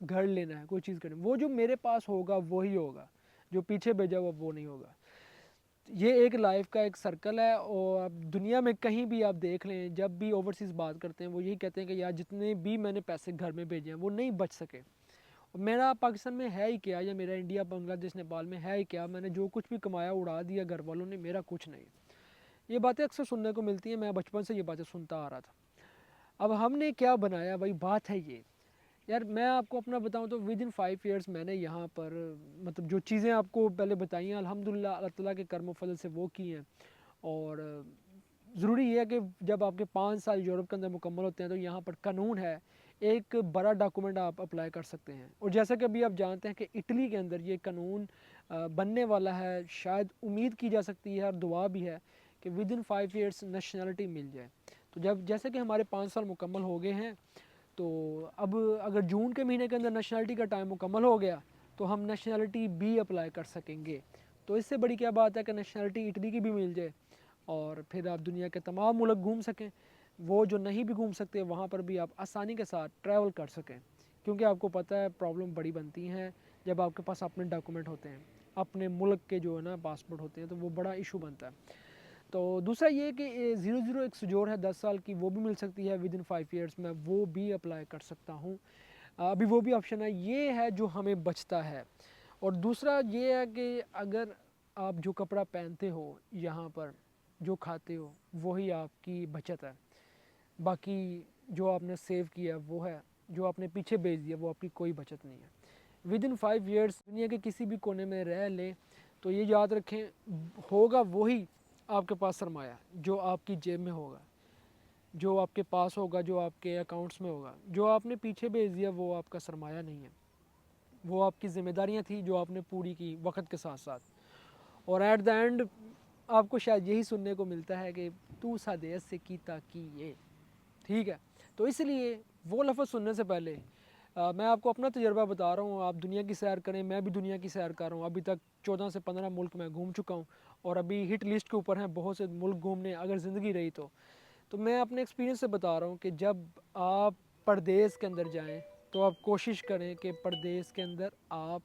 گھر لینا ہے, کوئی چیز کرنی, وہ جو میرے پاس ہوگا وہی ہوگا, جو پیچھے بھیجا ہوا وہ نہیں ہوگا. یہ ایک لائف کا ایک سرکل ہے. اور اب دنیا میں کہیں بھی آپ دیکھ لیں, جب بھی اوورسیز بات کرتے ہیں وہ یہی کہتے ہیں کہ یار جتنے بھی میں نے پیسے گھر میں بھیجے ہیں وہ نہیں بچ سکے. میرا پاکستان میں ہے ہی کیا, یا میرا انڈیا بنگلہ دیش نیپال میں ہے ہی کیا, میں نے جو کچھ بھی کمایا اڑا دیا گھر والوں نے, میرا کچھ نہیں. یہ باتیں اکثر سننے کو ملتی ہیں, میں بچپن سے یہ باتیں سنتا آ رہا تھا. اب ہم نے کیا بنایا بھائی, بات ہے یہ یار, میں آپ کو اپنا بتاؤں تو ود ان 5 ایئرس میں نے یہاں پر مطلب جو چیزیں آپ کو پہلے بتائی ہیں الحمدللہ اللہ تعالیٰ کے کرم و فضل سے وہ کی ہیں. اور ضروری یہ ہے کہ جب آپ کے 5 سال یورپ کے اندر مکمل ہوتے ہیں تو یہاں پر قانون ہے, ایک بڑا ڈاکومنٹ آپ اپلائی کر سکتے ہیں. اور جیسا کہ ابھی آپ جانتے ہیں کہ اٹلی کے اندر یہ قانون بننے والا ہے, شاید امید کی جا سکتی ہے اور دعا بھی ہے کہ ود ان 5 ایئرس نیشنلٹی مل جائے. تو جب جیسے کہ ہمارے 5 سال مکمل ہو گئے ہیں, تو اب اگر جون کے مہینے کے اندر نیشنلٹی کا ٹائم مکمل ہو گیا تو ہم نیشنلٹی بھی اپلائی کر سکیں گے. تو اس سے بڑی کیا بات ہے کہ نیشنلٹی اٹلی کی بھی مل جائے, اور پھر آپ دنیا کے تمام ملک گھوم سکیں. وہ جو نہیں بھی گھوم سکتے وہاں پر بھی آپ آسانی کے ساتھ ٹریول کر سکیں. کیونکہ آپ کو پتہ ہے پرابلم بڑی بنتی ہیں جب آپ کے پاس اپنے ڈاکومنٹ ہوتے ہیں, اپنے ملک کے جو ہے نا پاسپورٹ ہوتے ہیں, تو وہ بڑا ایشو بنتا ہے. تو دوسرا یہ کہ 001 سجور ہے 10 سال کی, وہ بھی مل سکتی ہے ود ان 5 ایئرس, میں وہ بھی اپلائی کر سکتا ہوں. ابھی وہ بھی آپشن ہے. یہ ہے جو ہمیں بچتا ہے. اور دوسرا یہ ہے کہ اگر آپ جو کپڑا پہنتے ہو یہاں پر, جو کھاتے ہو وہی آپ کی بچت ہے. باقی جو آپ نے سیو کیا وہ ہے, جو آپ نے پیچھے بھیج دیا وہ آپ کی کوئی بچت نہیں ہے. ود ان 5 ایئرس دنیا کے کسی بھی کونے میں رہ لیں تو یہ یاد رکھیں, ہوگا وہی آپ کے پاس سرمایہ جو آپ کی جیب میں ہوگا, جو آپ کے پاس ہوگا, جو آپ کے اکاؤنٹس میں ہوگا. جو آپ نے پیچھے بھیج دیا وہ آپ کا سرمایہ نہیں ہے, وہ آپ کی ذمہ داریاں تھیں جو آپ نے پوری کی وقت کے ساتھ ساتھ. اور ایٹ دا اینڈ آپ کو شاید یہی سننے کو ملتا ہے کہ تو سادیس سے کیتا کی یہ, ٹھیک ہے. تو اس لیے وہ لفظ سننے سے پہلے میں آپ کو اپنا تجربہ بتا رہا ہوں. آپ دنیا کی سیر کریں, میں بھی دنیا کی سیر کر رہا ہوں. ابھی تک 14 سے 15 ملک میں گھوم چکا ہوں, اور ابھی ہٹ لسٹ کے اوپر ہیں بہت سے ملک گھومنے اگر زندگی رہی تو. تو میں اپنے ایکسپیرینس سے بتا رہا ہوں کہ جب آپ پردیس کے اندر جائیں تو آپ کوشش کریں کہ پردیس کے اندر آپ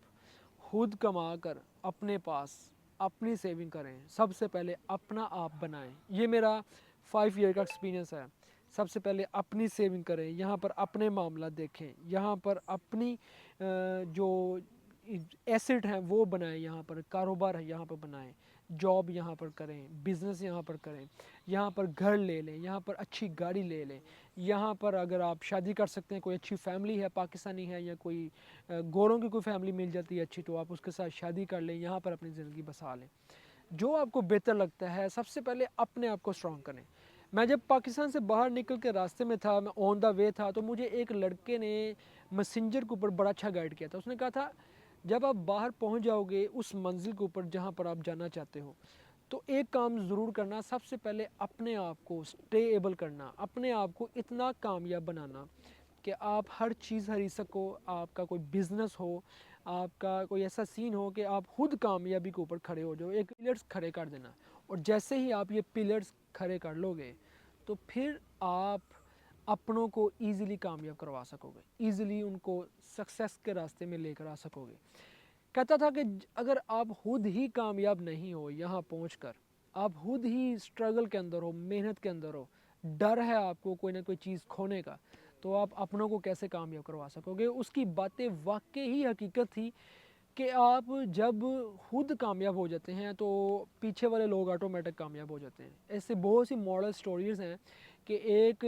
خود کما کر اپنے پاس اپنی سیونگ کریں. سب سے پہلے اپنا آپ بنائیں. یہ میرا 5 ایئر کا ایکسپیرینس ہے. سب سے پہلے اپنی سیونگ کریں, یہاں پر اپنے معاملات دیکھیں, یہاں پر اپنی جو ایسٹ ہیں وہ بنائیں, یہاں پر کاروبار ہے یہاں پر بنائیں, جاب یہاں پر کریں, بزنس یہاں پر کریں, یہاں پر گھر لے لیں, یہاں پر اچھی گاڑی لے لیں. یہاں پر اگر آپ شادی کر سکتے ہیں, کوئی اچھی فیملی ہے پاکستانی ہے یا کوئی گوروں کی کوئی فیملی مل جاتی ہے اچھی, تو آپ اس کے ساتھ شادی کر لیں, یہاں پر اپنی زندگی بسا لیں. جو آپ کو بہتر لگتا ہے سب سے پہلے اپنے آپ کو اسٹرانگ کریں. میں جب پاکستان سے باہر نکل کے راستے میں تھا, میں آن دا وے تھا, تو مجھے ایک لڑکے نے میسنجر کے اوپر بڑا اچھا گائیڈ کیا تھا. اس نے کہا تھا جب آپ باہر پہنچ جاؤ گے اس منزل کے اوپر جہاں پر آپ جانا چاہتے ہو, تو ایک کام ضرور کرنا, سب سے پہلے اپنے آپ کو اسٹیبل کرنا, اپنے آپ کو اتنا کامیاب بنانا کہ آپ ہر چیز خرید سکو. آپ کا کوئی بزنس ہو, آپ کا کوئی ایسا سین ہو کہ آپ خود کامیابی کے اوپر کھڑے ہو جاؤ. ایک پلرز کھڑے کر دینا, اور جیسے ہی آپ یہ پلرز کھڑے کر لو گے تو پھر آپ اپنوں کو ایزیلی کامیاب کروا سکو گے, ایزیلی ان کو سکسیس کے راستے میں لے کر آ سکو گے. کہتا تھا کہ اگر آپ خود ہی کامیاب نہیں ہو, یہاں پہنچ کر آپ خود ہی اسٹرگل کے اندر ہو, محنت کے اندر ہو, ڈر ہے آپ کو کوئی نہ کوئی چیز کھونے کا, تو آپ اپنوں کو کیسے کامیاب کروا سکو گے. اس کی باتیں واقعی ہی حقیقت تھی کہ آپ جب خود کامیاب ہو جاتے ہیں تو پیچھے والے لوگ آٹومیٹک کامیاب ہو جاتے ہیں. ایسے بہت سی ماڈل سٹوریز ہیں کہ ایک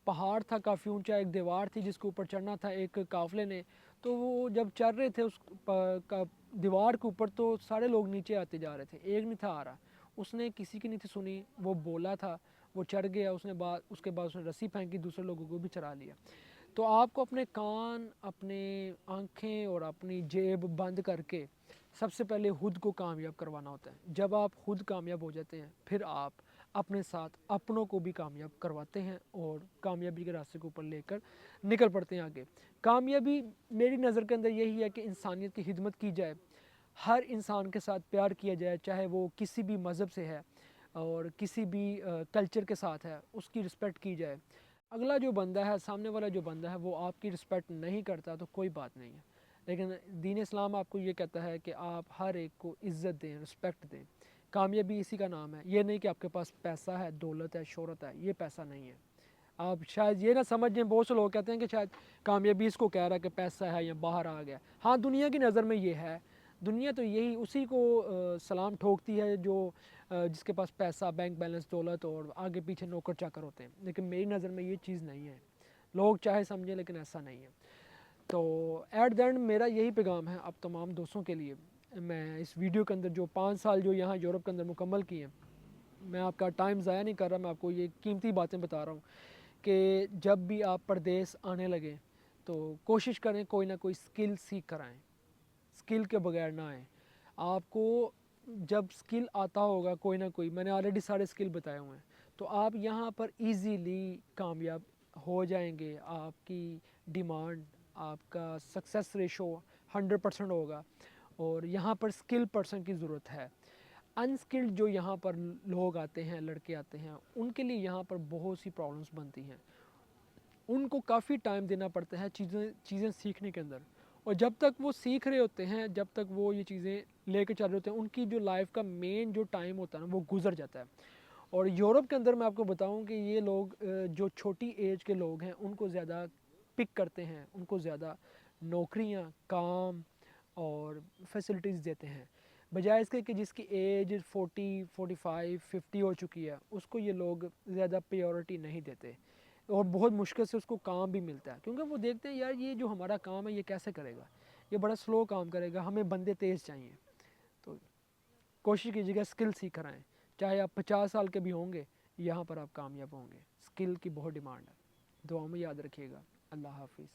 پہاڑ تھا کافی اونچا, ایک دیوار تھی جس کے اوپر چڑھنا تھا ایک قافلے نے, تو وہ جب چڑھ رہے تھے اس دیوار کے اوپر تو سارے لوگ نیچے آتے جا رہے تھے, ایک نہیں تھا آ رہا. اس نے کسی کی نہیں تھی سنی, وہ بولا تھا, وہ چڑھ گیا, اس کے بعد اس نے رسی پھینکی, دوسرے لوگوں کو بھی چڑھا لیا. تو آپ کو اپنے کان, اپنے آنکھیں اور اپنی جیب بند کر کے سب سے پہلے خود کو کامیاب کروانا ہوتا ہے. جب آپ خود کامیاب ہو جاتے ہیں پھر آپ اپنے ساتھ اپنوں کو بھی کامیاب کرواتے ہیں اور کامیابی کے راستے کے اوپر لے کر نکل پڑتے ہیں آگے. کامیابی میری نظر کے اندر یہی ہے کہ انسانیت کی خدمت کی جائے, ہر انسان کے ساتھ پیار کیا جائے, چاہے وہ کسی بھی مذہب سے ہے اور کسی بھی کلچر کے ساتھ ہے, اس کی رسپیکٹ کی جائے. اگلا جو بندہ ہے، سامنے والا جو بندہ ہے، وہ آپ کی رسپیکٹ نہیں کرتا تو کوئی بات نہیں ہے، لیکن دین اسلام آپ کو یہ کہتا ہے کہ آپ ہر ایک کو عزت دیں، رسپیکٹ دیں۔ کامیابی اسی کا نام ہے، یہ نہیں کہ آپ کے پاس پیسہ ہے، دولت ہے، شہرت ہے، یہ پیسہ نہیں ہے۔ آپ شاید یہ نہ سمجھیں، بہت سے لوگ کہتے ہیں کہ شاید کامیابی اس کو کہہ رہا ہے کہ پیسہ ہے یا باہر آ گیا۔ ہاں، دنیا کی نظر میں یہ ہے، دنیا تو یہی اسی کو سلام ٹھوکتی ہے جو جس کے پاس پیسہ، بینک بیلنس، دولت اور آگے پیچھے نوکر چاکر ہوتے ہیں، لیکن میری نظر میں یہ چیز نہیں ہے۔ لوگ چاہے سمجھیں لیکن ایسا نہیں ہے۔ تو ایٹ دا اینڈ میرا یہی پیغام ہے اب تمام دوستوں کے لیے، میں اس ویڈیو کے اندر جو 5 سال جو یہاں یورپ کے اندر مکمل کیے ہیں، میں آپ کا ٹائم ضائع نہیں کر رہا، میں آپ کو یہ قیمتی باتیں بتا رہا ہوں کہ جب بھی آپ پردیس آنے لگیں تو کوشش کریں کوئی نہ کوئی سکل سیکھ کر آئیں، سکل کے بغیر نہ آئیں۔ آپ کو جب سکل آتا ہوگا کوئی نہ کوئی، میں نے آلریڈی سارے سکل بتائے ہوئے ہیں، تو آپ یہاں پر ایزیلی کامیاب ہو جائیں گے۔ آپ کی ڈیمانڈ، آپ کا سکسیس ریشو 100% ہوگا، اور یہاں پر سکل پرسن کی ضرورت ہے۔ انسکلڈ جو یہاں پر لوگ آتے ہیں، لڑکے آتے ہیں، ان کے لیے یہاں پر بہت سی پرابلمس بنتی ہیں، ان کو کافی ٹائم دینا پڑتا ہے چیزیں سیکھنے کے اندر، اور جب تک وہ سیکھ رہے ہوتے ہیں، جب تک وہ یہ چیزیں لے کے چل رہے ہوتے ہیں، ان کی جو لائف کا مین جو ٹائم ہوتا ہے نا وہ گزر جاتا ہے۔ اور یورپ کے اندر میں آپ کو بتاؤں کہ یہ لوگ جو چھوٹی ایج کے لوگ ہیں ان کو زیادہ پک کرتے ہیں، ان کو زیادہ نوکریاں، کام اور فیسلٹیز دیتے ہیں، بجائے اس کے کہ جس کی ایج 40، 45، 50 ہو چکی ہے، اس کو یہ لوگ زیادہ پیورٹی نہیں دیتے، اور بہت مشکل سے اس کو کام بھی ملتا ہے، کیونکہ وہ دیکھتے ہیں یار یہ جو ہمارا کام ہے یہ کیسے کرے گا، یہ بڑا سلو کام کرے گا، ہمیں بندے تیز چاہیے۔ تو کوشش کیجیے گا سکل سیکھ کر آئیں، چاہے آپ 50 سال کے بھی ہوں گے، یہاں پر آپ کامیاب ہوں گے۔ سکل کی بہت ڈیمانڈ ہے، دعاؤں میں یاد رکھیے گا۔ اللہ حافظ۔